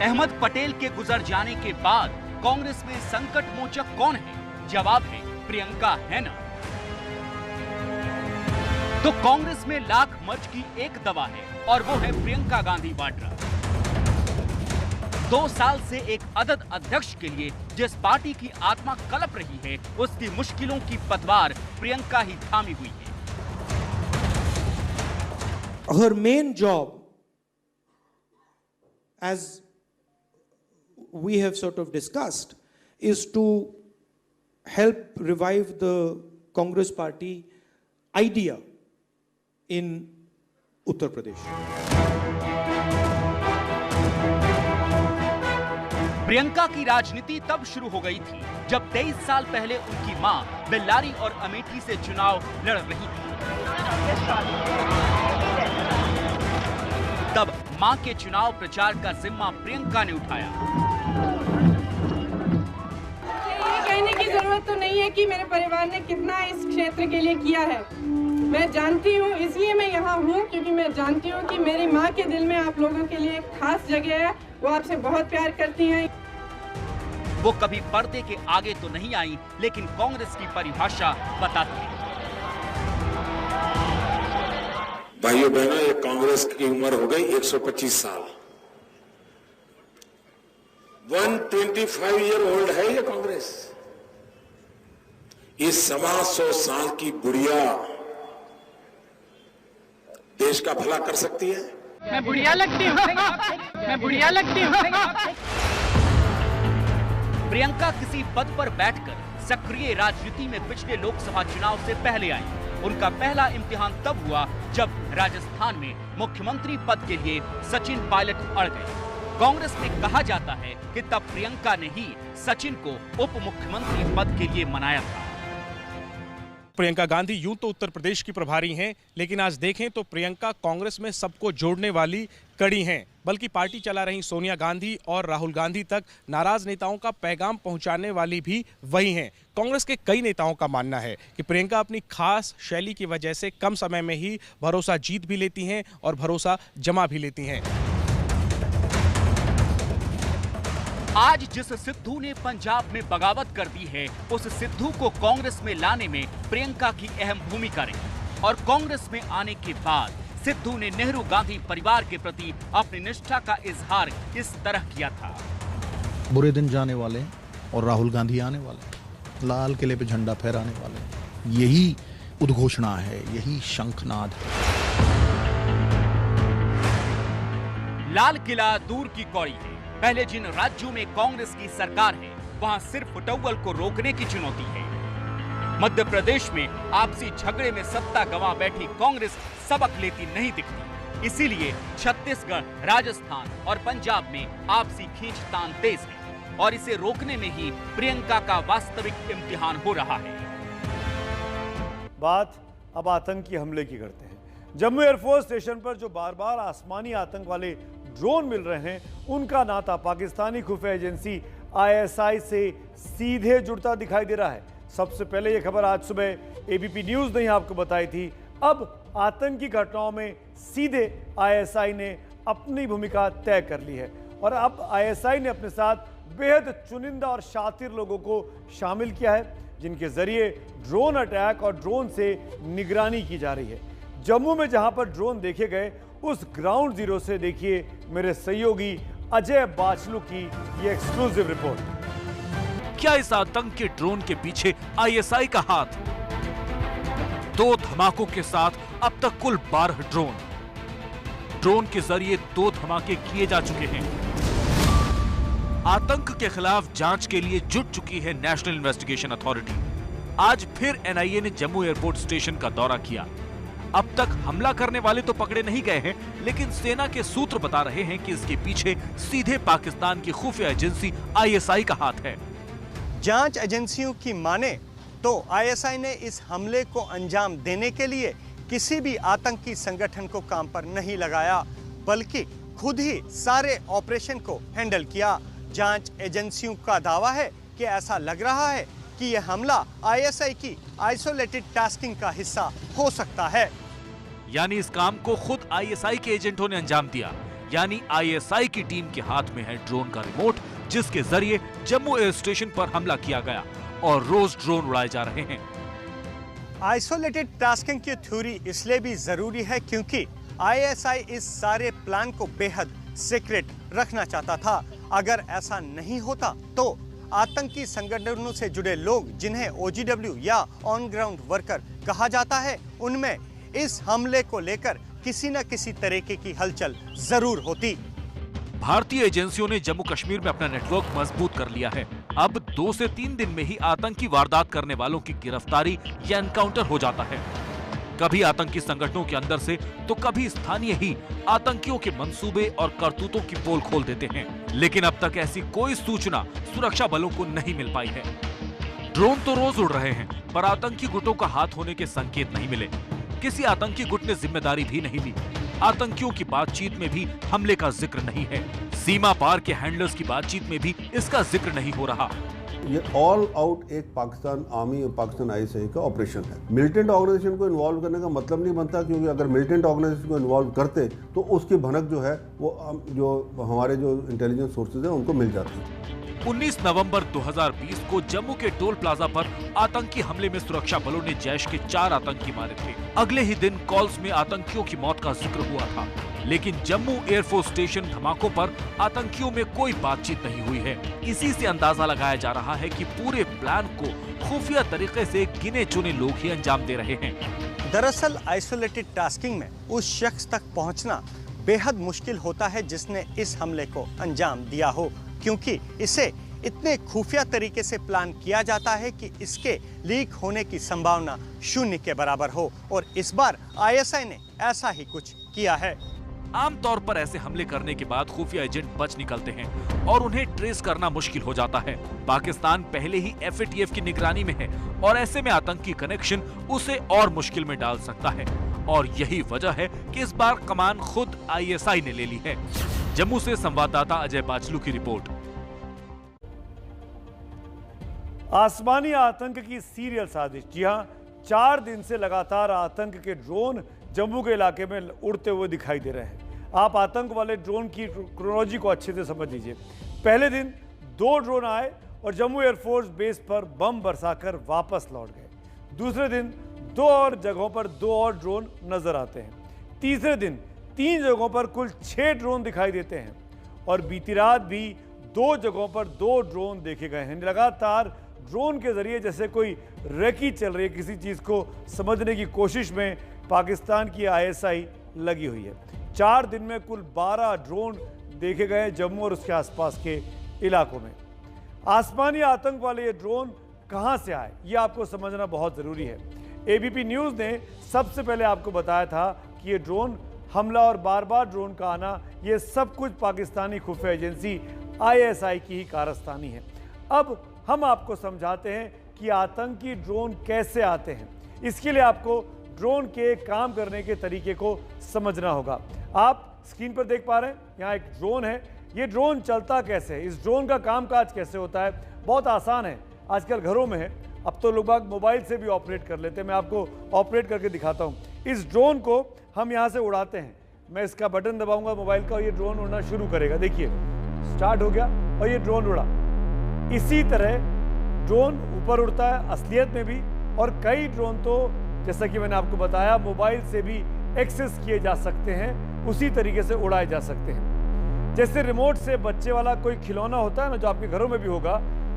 अहमद पटेल के गुजर जाने के बाद कांग्रेस में संकट मोचक कौन है? जवाब है प्रियंका है ना। तो कांग्रेस में लाख मर्ज की एक दवा है और वो है प्रियंका गांधी वाड्रा। 2 साल से एक अदद अध्यक्ष के लिए जिस पार्टी की आत्मा कलप रही है, उसकी मुश्किलों की पतवार प्रियंका ही थामी हुई है। Her main job, as we have sort of discussed, is to help revive the Congress party idea in Uttar Pradesh. Priyanka की राजनीति तब शुरू हो गई थी जब 23 साल पहले उनकी मां बेल्लारी और अमेठी से चुनाव लड़ रही थी। तब मां के चुनाव प्रचार का जिम्मा प्रियंका ने उठाया। ये कहने की जरूरत तो नहीं है कि मेरे परिवार ने कितना इस क्षेत्र के लिए किया है। मैं जानती हूँ, इसलिए मैं यहाँ हूँ क्योंकि मैं जानती हूँ कि मेरी माँ के दिल में आप लोगों के लिए एक खास जगह है। वो आपसे बहुत प्यार करती हैं। वो कभी पर्दे के आगे तो नहीं आई, लेकिन कांग्रेस की परिभाषा बताती है। भाइयों बहनों, ये कांग्रेस की उम्र हो गई 125 साल। 125 ईयर ओल्ड है ये कांग्रेस। इस 125 साल की बुढ़िया देश का भला कर सकती है। मैं बुढ़िया लगती हूँ। मैं बुढ़िया लगती हूँ। प्रियंका किसी पद पर बैठकर सक्रिय राजनीति में पिछले लोकसभा चुनाव से पहले आई। उनका पहला इम्तिहान तब हुआ जब राजस्थान में मुख्यमंत्री पद के लिए सचिन पायलट अड़ गए। कांग्रेस में कहा जाता है कि तब प्रियंका ने ही सचिन को उप मुख्यमंत्री पद के लिए मनाया था। प्रियंका गांधी यूं तो उत्तर प्रदेश की प्रभारी हैं, लेकिन आज देखें तो प्रियंका कांग्रेस में सबको जोड़ने वाली कड़ी हैं। बल्कि पार्टी चला रही सोनिया गांधी और राहुल गांधी तक नाराज नेताओं का पैगाम पहुंचाने वाली भी वही हैं। कांग्रेस के कई नेताओं का मानना है कि प्रियंका अपनी खास शैली की वजह से कम समय में ही भरोसा जीत भी लेती हैं और भरोसा जमा भी लेती हैं। आज जिस सिद्धू ने पंजाब में बगावत कर दी है, उस सिद्धू को कांग्रेस में लाने में प्रियंका की अहम भूमिका रही। और कांग्रेस में आने के बाद सिद्धू ने नेहरू गांधी परिवार के प्रति अपनी निष्ठा का इजहार इस तरह किया था। बुरे दिन जाने वाले और राहुल गांधी आने वाले, लाल किले पे झंडा फहराने वाले, यही उद्घोषणा है, यही शंखनाद है। लाल किला दूर की कौड़ी है। पहले जिन राज्यों में कांग्रेस की सरकार है, वहां सिर्फ टव्वल को रोकने की चुनौती है। मध्य प्रदेश में आपसी झगड़े में सत्ता गंवा बैठी कांग्रेस सबक लेती नहीं दिखती। इसीलिए छत्तीसगढ़, राजस्थान और पंजाब में आपसी खींचतान तेज है और इसे रोकने में ही प्रियंका का वास्तविक इम्तिहान हो रहा है। बात अब आतंकी हमले की करते हैं। जम्मू एयरफोर्स स्टेशन पर जो बार बार आसमानी आतंक वाले ड्रोन मिल रहे हैं, उनका नाता पाकिस्तानी खुफिया एजेंसी ISI से सीधे जुड़ता दिखाई दे रहा है। सबसे पहले यह खबर आज सुबह ABP न्यूज ने आपको बताई थी। अब आतंकी घटनाओं में सीधे ISI ने अपनी भूमिका तय कर ली है और अब ISI ने अपने साथ बेहद चुनिंदा और शातिर लोगों को शामिल किया है, जिनके जरिए ड्रोन अटैक और ड्रोन से निगरानी की जा रही है। जम्मू में जहां पर ड्रोन देखे गए, उस ग्राउंड जीरो से देखिए मेरे सहयोगी अजय बाचलू की ये एक्सक्लूसिव रिपोर्ट। क्या इस आतंक के ड्रोन के पीछे ISI का हाथ? 2 धमाकों के साथ अब तक कुल 12 ड्रोन के जरिए 2 धमाके किए जा चुके हैं। आतंक के खिलाफ जांच के लिए जुट चुकी है नेशनल इन्वेस्टिगेशन अथॉरिटी। आज फिर NIA ने जम्मू एयरपोर्ट स्टेशन का दौरा किया। अब तक हमला करने वाले तो पकड़े नहीं गए हैं, लेकिन सेना के सूत्र बता रहे हैं कि इसके पीछे सीधे पाकिस्तान की खुफिया एजेंसी ISI का हाथ है। जांच एजेंसियों की माने तो ISI ने इस हमले को अंजाम देने के लिए किसी भी आतंकी संगठन को काम पर नहीं लगाया, बल्कि खुद ही सारे ऑपरेशन को हैंडल किया। जांच एजेंसियों का दावा है कि ऐसा लग रहा है कि यह हमला ISI की आइसोलेटेड टास्किंग का हिस्सा हो सकता है। यानी इस काम को खुद ISI के एजेंटों ने अंजाम दिया। यानी ISI की टीम के हाथ में है ड्रोन का रिमोट, जिसके जरिए जम्मू एयर स्टेशन पर हमला किया गया और रोज ड्रोन उड़ाए जा रहे हैं। आइसोलेटेड टास्किंग की थ्योरी इसलिए भी जरूरी है क्योंकि ISI इस सारे प्लान को बेहद सीक्रेट रखना चाहता था। अगर ऐसा नहीं होता तो आतंकी संगठनों से जुड़े लोग, जिन्हें OGW या ऑन ग्राउंड वर्कर कहा जाता है, उनमें इस हमले को लेकर किसी न किसी तरीके की हलचल जरूर होती। भारतीय एजेंसियों ने जम्मू कश्मीर में अपना नेटवर्क मजबूत कर लिया है। अब 2 से 3 दिन में ही आतंकी वारदात करने वालों की गिरफ्तारी या एनकाउंटर हो जाता है। कभी आतंकी संगठनों के अंदर से तो कभी स्थानीय ही आतंकियों के मंसूबे और करतूतों की पोल खोल देते हैं। लेकिन अब तक ऐसी कोई सूचना सुरक्षा बलों को नहीं मिल पाई है। ड्रोन तो रोज उड़ रहे हैं, पर आतंकी गुटों का हाथ होने के संकेत नहीं मिले। किसी आतंकी गुट ने जिम्मेदारी भी नहीं ली। आतंकियों की बातचीत में भी हमले का जिक्र नहीं है। सीमा पार के हैंडलर्स की बातचीत में भी इसका जिक्र नहीं हो रहा। ये ऑल आउट एक पाकिस्तान आर्मी और पाकिस्तान ISI का ऑपरेशन है। मिलिटेंट ऑर्गेनाइजेशन को इन्वॉल्व करने का मतलब नहीं बनता, क्योंकि अगर मिलिटेंट ऑर्गेनाइजेशन को इन्वॉल्व करते तो उसकी भनक जो है वो जो हमारे जो इंटेलिजेंस सोर्सेज हैं उनको मिल जाती है। 19 नवंबर 2020 को जम्मू के टोल प्लाजा पर आतंकी हमले में सुरक्षा बलों ने जैश के 4 आतंकी मारे थे। अगले ही दिन कॉल्स में आतंकियों की मौत का जिक्र हुआ था, लेकिन जम्मू एयरफोर्स स्टेशन धमाकों पर आतंकियों में कोई बातचीत नहीं हुई है। इसी से अंदाजा लगाया जा रहा है कि पूरे प्लान को खुफिया तरीके से गिने चुने लोग ही अंजाम दे रहे हैं। दरअसल आइसोलेटेड टास्किंग में उस शख्स तक पहुंचना बेहद मुश्किल होता है जिसने इस हमले को अंजाम दिया हो, क्योंकि इसे इतने खुफिया तरीके से प्लान किया जाता है कि इसके लीक होने की संभावना शून्य के बराबर हो। और इस बार आईएसआई ने ऐसा ही कुछ किया है। आमतौर पर ऐसे हमले करने के बाद खुफिया एजेंट बच निकलते हैं और उन्हें ट्रेस करना मुश्किल हो जाता है। पाकिस्तान पहले ही FATF की निगरानी में है और ऐसे में आतंकी कनेक्शन उसे और मुश्किल में डाल सकता है। और यही वजह है कि इस बार कमान खुद ISI ने ले ली है। जम्मू से संवाददाता अजय बाचलू की रिपोर्ट। आसमानी आतंक की सीरियल साजिश। जी हां, 4 दिन से लगातार आतंक के ड्रोन जम्मू के इलाके में उड़ते हुए दिखाई दे रहे हैं। आप आतंक वाले ड्रोन की क्रोनोलॉजी को अच्छे से समझ लीजिए। पहले दिन 2 ड्रोन आए और जम्मू एयरफोर्स बेस पर बम बरसाकर वापस लौट गए। दूसरे दिन 2 और जगहों पर 2 और ड्रोन नजर आते हैं। तीसरे दिन 3 जगहों पर कुल 6 ड्रोन दिखाई देते हैं और बीती रात भी 2 जगहों पर 2 ड्रोन देखे गए हैं। लगातार ड्रोन के जरिए जैसे कोई रेकी चल रही है, किसी चीज को समझने की कोशिश में पाकिस्तान की ISI लगी हुई है। 4 दिन में कुल 12 ड्रोन देखे गए जम्मू और उसके आसपास के इलाकों में। आसमानी आतंक वाले ये ड्रोन कहां से आए, ये आपको समझना बहुत जरूरी है। ABP न्यूज ने सबसे पहले आपको बताया था कि ये ड्रोन हमला और बार बार ड्रोन का आना, ये सब कुछ पाकिस्तानी खुफिया एजेंसी ISI की ही कारस्तानी है। अब हम आपको समझाते हैं कि आतंकी ड्रोन कैसे आते हैं। इसके लिए आपको ड्रोन के काम करने के तरीके को समझना होगा। आप स्क्रीन पर देख पा रहे हैं, यहाँ एक ड्रोन है। ये ड्रोन चलता कैसे है, इस ड्रोन का कामकाज कैसे होता है, बहुत आसान है। आजकल घरों में है, अब तो लोग मोबाइल से भी ऑपरेट कर लेते हैं। मैं आपको ऑपरेट करके दिखाता हूँ। इस ड्रोन को हम यहाँ से उड़ाते हैं। मैं इसका बटन दबाऊंगा मोबाइल का और ये ड्रोन उड़ना शुरू करेगा। देखिए, स्टार्ट हो गया और ये ड्रोन उड़ा। इसी तरह ड्रोन ऊपर उड़ता है असलियत में भी, और कई ड्रोन तो जैसा कि मैंने आपको बताया मोबाइल से भी एक्सेस किए जा सकते हैं, उसी तरीके से उड़ाए जा सकते हैं। जैसे रिमोट से बच्चे वाला कोई खिलौना होता है ना, जो आपके घरों में भी होगा,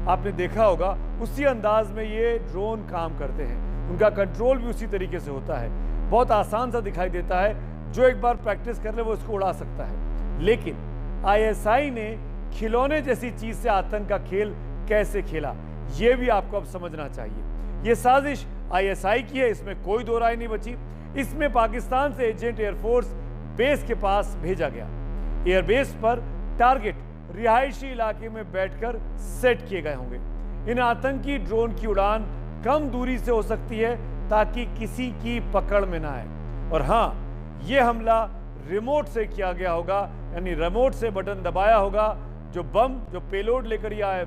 आपने देखा होगा, उसी अंदाज में ये ड्रोन काम करते हैं। उनका कंट्रोल भी उसी तरीके से होता है। बहुत आसान सा दिखाई देता है, जो एक बार प्रैक्टिस कर ले वो इसको उड़ा सकता है। लेकिन ISI ने खिलौने जैसी चीज से आतंक का खेल कैसे खेला, ये भी आपको अब समझना चाहिए। ये साजिश ISI की है, इसमें कोई दो राय नहीं बची। इसमें पाकिस्तान से एजेंट एयरफोर्स बेस के पास भेजा गया। एयरबेस पर टारगेट रिहायशी इलाके में बैठकर सेट किए गए होंगे। इन आतंकी ड्रोन की उड़ान कम दूरी से हो सकती है ताकि किसी की पकड़ में ना आए। और हाँ, ये हमला रिमोट से किया गया होगा, यानी रिमोट से बटन दबाया होगा। जो बम, जो पेलोड लेकर यह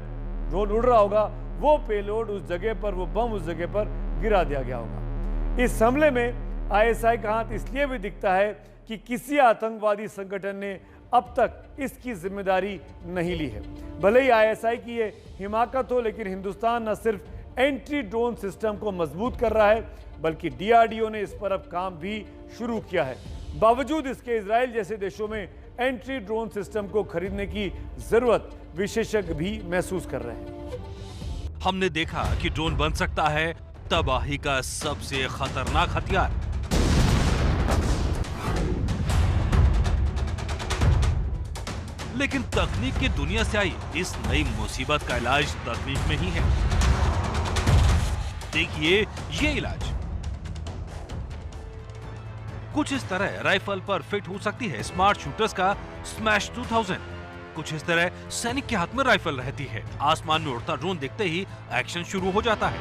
ड्रोन उड़ रहा होगा, वो पेलोड उस जगह पर, वो बम उस जगह पर गिरा दिया गया होगा। इस हमले में ISI का हाथ इसलिए भी दिखता है कि किसी आतंकवादी संगठन ने अब तक इसकी जिम्मेदारी नहीं ली है। भले ही ISI की ये हिमाकत हो, लेकिन हिंदुस्तान न सिर्फ एंटी ड्रोन सिस्टम को मजबूत कर रहा है, बल्कि DRDO ने इस पर अब काम भी शुरू किया है। बावजूद इसके इजराइल जैसे देशों में एंटी ड्रोन सिस्टम को खरीदने की जरूरत विशेषज्ञ भी महसूस कर रहे हैं। हमने देखा कि ड्रोन बन सकता है तबाही का सबसे खतरनाक हथियार। लेकिन तकनीक की दुनिया से आई इस नई मुसीबत का इलाज तकनीक में ही है। देखिए ये इलाज कुछ इस तरह राइफल पर फिट हो सकती है स्मार्ट शूटर्स का स्मैश 2000। कुछ इस तरह सैनिक के हाथ में राइफल रहती है। आसमान में उड़ता ड्रोन देखते ही एक्शन शुरू हो जाता है।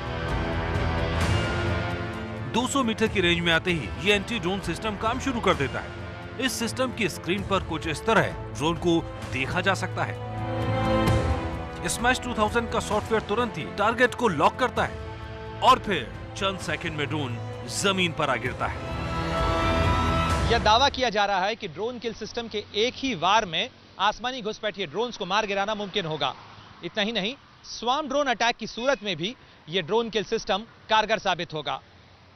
200 मीटर की रेंज में आते ही ये एंटी ड्रोन सिस्टम काम शुरू कर देता है। इस सिस्टम की स्क्रीन पर कुछ इस तरह ड्रोन को देखा जा सकता है। स्मैश 2000 का सॉफ्टवेयर तुरंत ही टारगेट को लॉक करता है और फिर चंद सेकंड में ड्रोन जमीन पर आ गिरता है। यह दावा किया जा रहा है कि ड्रोन किल सिस्टम के एक ही वार में आसमानी घुसपैठिए ड्रोन्स को मार गिराना मुमकिन होगा। इतना ही नहीं, स्वाम ड्रोन अटैक की सूरत में भी यह ड्रोन किल सिस्टम कारगर साबित होगा।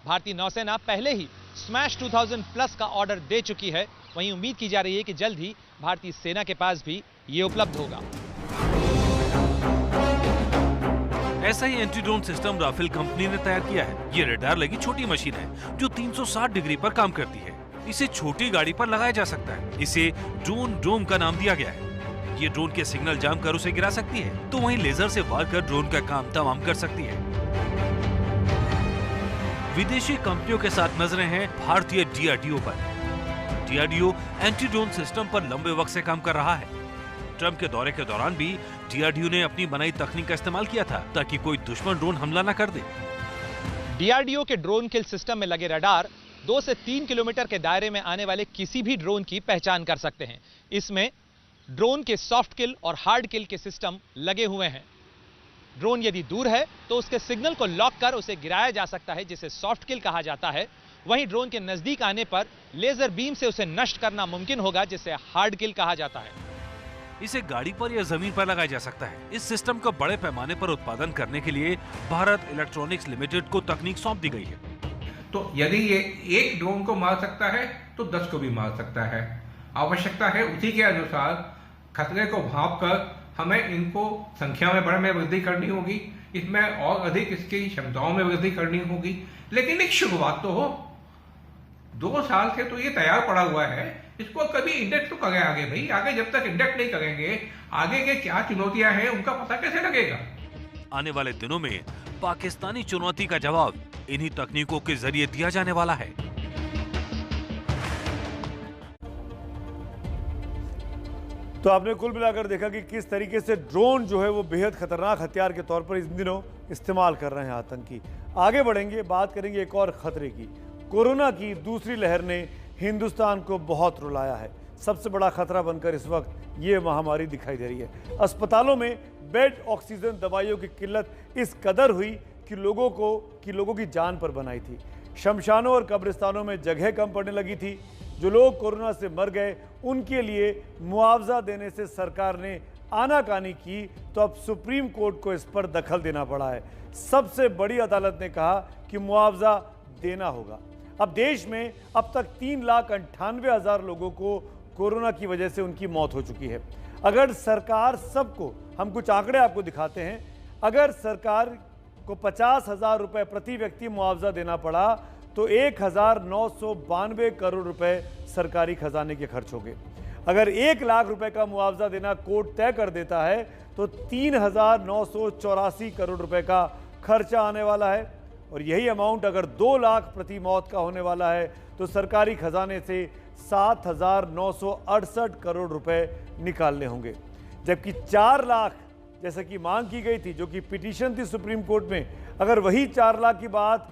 भारतीय नौसेना पहले ही स्मैश 2000 प्लस का ऑर्डर दे चुकी है। वहीं उम्मीद की जा रही है कि जल्द ही भारतीय सेना के पास भी ये उपलब्ध होगा। ऐसा ही anti drone system Rafael company ने तैयार किया है। ये रडार लगी छोटी मशीन है जो 360 डिग्री पर काम करती है। इसे छोटी गाड़ी पर लगाया जा सकता है। इसे ड्रोन डोम का नाम दिया गया है। ये ड्रोन के सिग्नल जाम कर उसे गिरा सकती है, तो वहीं लेजर से वार कर ड्रोन का काम तमाम कर सकती है। विदेशी कंपनियों के साथ नजरें हैं भारतीय DRDO पर। DRDO एंटी ड्रोन सिस्टम पर लंबे वक्त से काम कर रहा है। ट्रंप के दौरे के दौरान भी DRDO ने अपनी बनाई तकनीक का इस्तेमाल किया था ताकि कोई दुश्मन ड्रोन हमला न कर दे। DRDO के ड्रोन किल सिस्टम में लगे रडार 2 से 3 किलोमीटर के दायरे में आने वाले किसी भी ड्रोन की पहचान कर सकते हैं। इसमें ड्रोन के सॉफ्ट किल और हार्ड किल के सिस्टम लगे हुए हैं। ड्रोन यदि दूर है तो उसके सिग्नल को लॉक कर उसे गिराया जा सकता है, जिसे सॉफ्ट किल कहा जाता है। वहीं ड्रोन के नजदीक आने पर लेजर बीम से उसे नष्ट करना मुमकिन होगा, जिसे हार्ड किल कहा जाता है। इसे गाड़ी पर या जमीन पर लगाया जा सकता है। इस सिस्टम का बड़े पैमाने पर उत्पादन करने के लिए भारत इलेक्ट्रॉनिक्स लिमिटेड को तकनीक सौंप दी गई है। तो यदि ये एक ड्रोन को मार सकता है तो 10 को भी मार सकता है। आवश्यकता है उसी के अनुसार खतरे को भांप कर हमें इनको संख्या में में वृद्धि करनी होगी, इसमें और अधिक इसकी क्षमताओं में वृद्धि करनी होगी। लेकिन एक शुरुआत तो हो। 2 साल से तो ये तैयार पड़ा हुआ है, इसको कभी इंडेक्स तो करें आगे भाई। आगे जब तक इंडेक्स नहीं करेंगे, आगे के क्या चुनौतियां हैं उनका पता कैसे लगेगा। आने वाले दिनों में पाकिस्तानी चुनौती का जवाब इन्हीं तकनीकों के जरिए दिया जाने वाला है। तो आपने कुल मिलाकर देखा कि किस तरीके से ड्रोन जो है वो बेहद खतरनाक हथियार के तौर पर इन दिनों इस्तेमाल कर रहे हैं आतंकी। आगे बढ़ेंगे, बात करेंगे एक और खतरे की। कोरोना की दूसरी लहर ने हिंदुस्तान को बहुत रुलाया है। सबसे बड़ा खतरा बनकर इस वक्त ये महामारी दिखाई दे रही है। अस्पतालों में बेड, ऑक्सीजन, दवाइयों की किल्लत इस कदर हुई कि लोगों की जान पर बनाई थी। शमशानों और कब्रिस्तानों में जगह कम पड़ने लगी थी। जो लोग कोरोना से मर गए उनके लिए मुआवजा देने से सरकार ने आनाकानी की, तो अब सुप्रीम कोर्ट को इस पर दखल देना पड़ा है। सबसे बड़ी अदालत ने कहा कि मुआवजा देना होगा। अब देश में अब तक 3,98,000 लोगों को कोरोना की वजह से उनकी मौत हो चुकी है। अगर सरकार सबको, हम कुछ आंकड़े आपको दिखाते हैं, अगर सरकार को 50,000 रुपये प्रति व्यक्ति मुआवजा देना पड़ा तो 1,992 करोड़ रुपए सरकारी खजाने के खर्च हो गए। अगर 1 लाख रुपए का मुआवजा देना कोर्ट तय कर देता है तो 3,984 करोड़ रुपए का खर्चा आने वाला है। और यही अमाउंट अगर 2 लाख प्रति मौत का होने वाला है तो सरकारी खजाने से 7,968 करोड़ रुपए निकालने होंगे। जबकि 4 लाख जैसा कि मांग की गई थी, जो कि पिटीशन थी सुप्रीम कोर्ट में, अगर वही 4 लाख की बात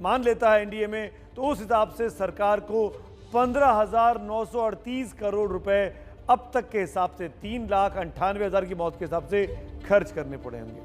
मान लेता है एनडीए में, तो उस हिसाब से सरकार को 15,938 करोड़ रुपए अब तक के हिसाब से 3,98,000 की मौत के हिसाब से खर्च करने पड़े होंगे।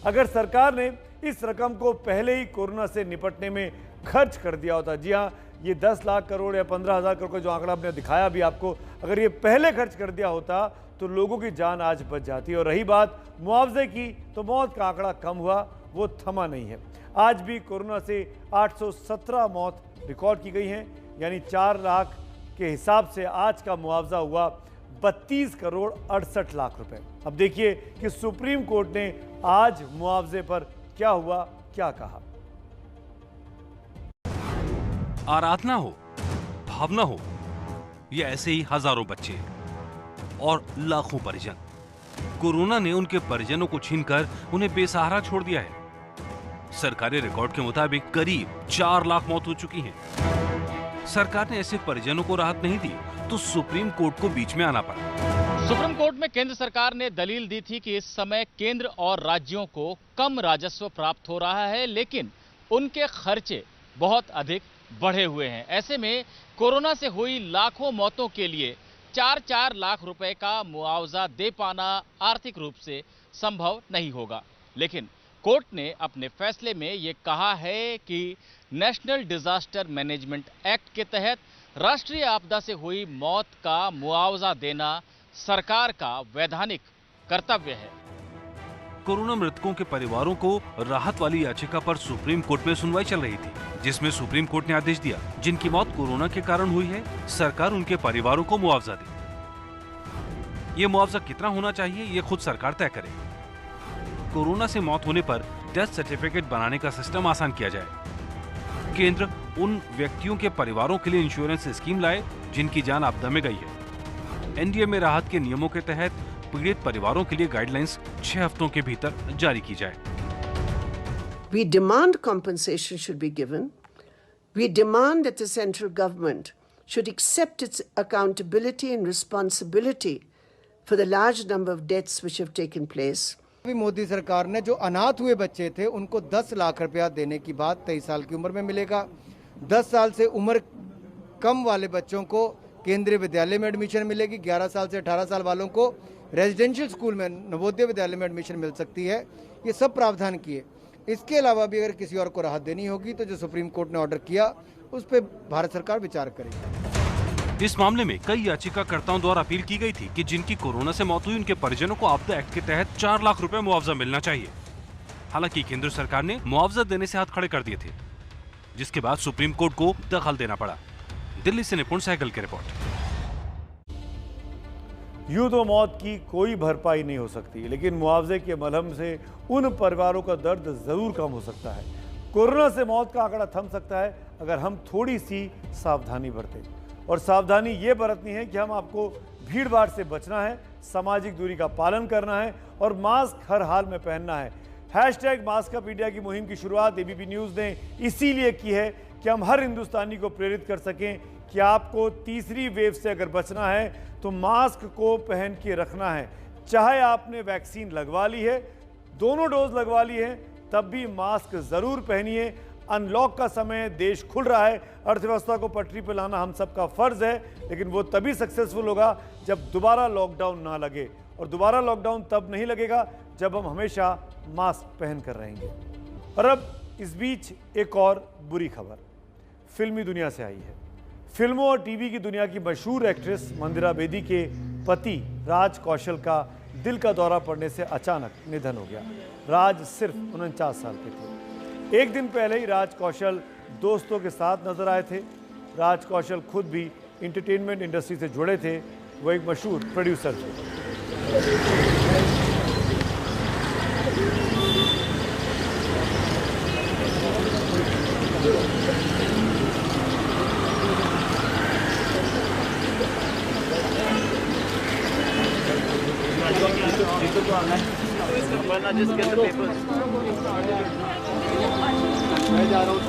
अगर सरकार ने इस रकम को पहले ही कोरोना से निपटने में खर्च कर दिया होता, जी हाँ, ये 10 लाख करोड़ या 15,000 करोड़ का जो आंकड़ा आपने दिखाया भी आपको, अगर ये पहले खर्च कर दिया होता तो लोगों की जान आज बच जाती। और रही बात मुआवजे की, तो मौत का आंकड़ा कम हुआ, वो थमा नहीं है। आज भी कोरोना से 817 मौत रिकॉर्ड की गई हैं, यानी 4 लाख के हिसाब से आज का मुआवजा हुआ 32 करोड़ 68 लाख रुपए। अब देखिए कि सुप्रीम कोर्ट ने आज मुआवजे पर क्या हुआ, क्या कहा। आराधना हो, भावना हो, या ऐसे ही हजारों बच्चे और लाखों परिजन, कोरोना ने उनके परिजनों को छीनकर उन्हें बेसहारा छोड़ दिया है। सरकारी रिकॉर्ड के मुताबिक करीब 4 लाख मौत हो चुकी हैं। सरकार ने ऐसे परिजनों को राहत नहीं दी तो सुप्रीम कोर्ट को बीच में आना पड़ा। सुप्रीम कोर्ट में केंद्र सरकार ने दलील दी थी कि इस समय केंद्र और राज्यों को कम राजस्व प्राप्त हो रहा है, लेकिन उनके खर्चे बहुत अधिक बढ़े हुए हैं। ऐसे में कोरोना से हुई लाखों मौतों के लिए 4-4 लाख रुपए का मुआवजा दे पाना आर्थिक रूप से संभव नहीं होगा। लेकिन कोर्ट ने अपने फैसले में ये कहा है कि नेशनल डिजास्टर मैनेजमेंट एक्ट के तहत राष्ट्रीय आपदा से हुई मौत का मुआवजा देना सरकार का वैधानिक कर्तव्य है। कोरोना मृतकों के परिवारों को राहत वाली याचिका पर सुप्रीम कोर्ट में सुनवाई चल रही थी, जिसमें सुप्रीम कोर्ट ने आदेश दिया जिनकी मौत कोरोना के कारण हुई है, सरकार उनके परिवारों को मुआवजा दे। ये मुआवजा कितना होना चाहिए, ये खुद सरकार तय करे। कोरोना से मौत होने पर डेथ सर्टिफिकेट बनाने का सिस्टम आसान किया जाए। केंद्र उन व्यक्तियों के परिवारों के लिए इंश्योरेंस स्कीम लाए जिनकी जान आपदा में गई है। एनडीए में राहत के नियमों के तहत पीड़ित परिवारों के लिए गाइडलाइंस 6 हफ्तों के भीतर जारी की जाए। We demand compensation should be given. We demand that the central government should accept its accountability and responsibility for the large number of deaths which have taken place. Modi सरकार ने जो अनाथ हुए बच्चे थे उनको 10 लाख रुपया देने की बात 23 साल की उम्र में मिलेगा। 10 साल से उम्र कम वाले बच्चों को केंद्रीय विद्यालय में एडमिशन मिलेगी। 11 साल से 18 साल वालों को रेजिडेंशियल स्कूल में नवोदय विद्यालय में एडमिशन मिल सकती है। ये सब प्रावधान किए। इसके अलावा भी अगर किसी और को राहत देनी होगी तो जो सुप्रीम कोर्ट ने ऑर्डर किया उस पर भारत सरकार विचार करेगी। इस मामले में कई याचिकाकर्ताओं द्वारा अपील की गई थी कि जिनकी कोरोना से मौत हुई उनके परिजनों को आपदा एक्ट के तहत 4 लाख रुपए मुआवजा मिलना चाहिए। हालांकि केंद्र सरकार ने मुआवजा देने से हाथ खड़े कर दिए थे, जिसके बाद सुप्रीम कोर्ट को दखल देना पड़ा। दिल्ली से निपुण सहगल की रिपोर्ट। यूं तो मौत की कोई भरपाई नहीं हो सकती, लेकिन मुआवजे के मलहम से उन परिवारों का दर्द जरूर कम हो सकता है। कोरोना से मौत का आंकड़ा थम सकता है अगर हम थोड़ी सी सावधानी बरतें। और सावधानी ये बरतनी है कि हम आपको भीड़ भाड़ से बचना है, सामाजिक दूरी का पालन करना है और मास्क हर हाल में पहनना है। #मास्क अप इंडिया की मुहिम की शुरुआत एबीपी न्यूज़ ने इसीलिए की है कि हम हर हिंदुस्तानी को प्रेरित कर सकें कि आपको तीसरी वेव से अगर बचना है तो मास्क को पहन के रखना है। चाहे आपने वैक्सीन लगवा ली है, दोनों डोज लगवा ली है, तब भी मास्क जरूर पहनिए। अनलॉक का समय, देश खुल रहा है, अर्थव्यवस्था को पटरी पर लाना हम सबका फर्ज है, लेकिन वो तभी सक्सेसफुल होगा जब दोबारा लॉकडाउन ना लगे। और दोबारा लॉकडाउन तब नहीं लगेगा जब हम हमेशा मास्क पहन कर रहेंगे। और अब इस बीच एक और बुरी खबर फिल्मी दुनिया से आई है। फिल्मों और टीवी की दुनिया की मशहूर एक्ट्रेस मंदिरा बेदी के पति राज कौशल का दिल का दौरा पड़ने से अचानक निधन हो गया। राज सिर्फ 49 साल के थे। एक दिन पहले ही राज कौशल दोस्तों के साथ नजर आए थे। राज कौशल खुद भी एंटरटेनमेंट इंडस्ट्री से जुड़े थे। वो एक मशहूर प्रोड्यूसर थे। Just get the papers. मैं जा रहा हूँ।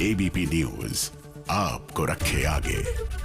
एबीपी न्यूज आपको रखे आगे।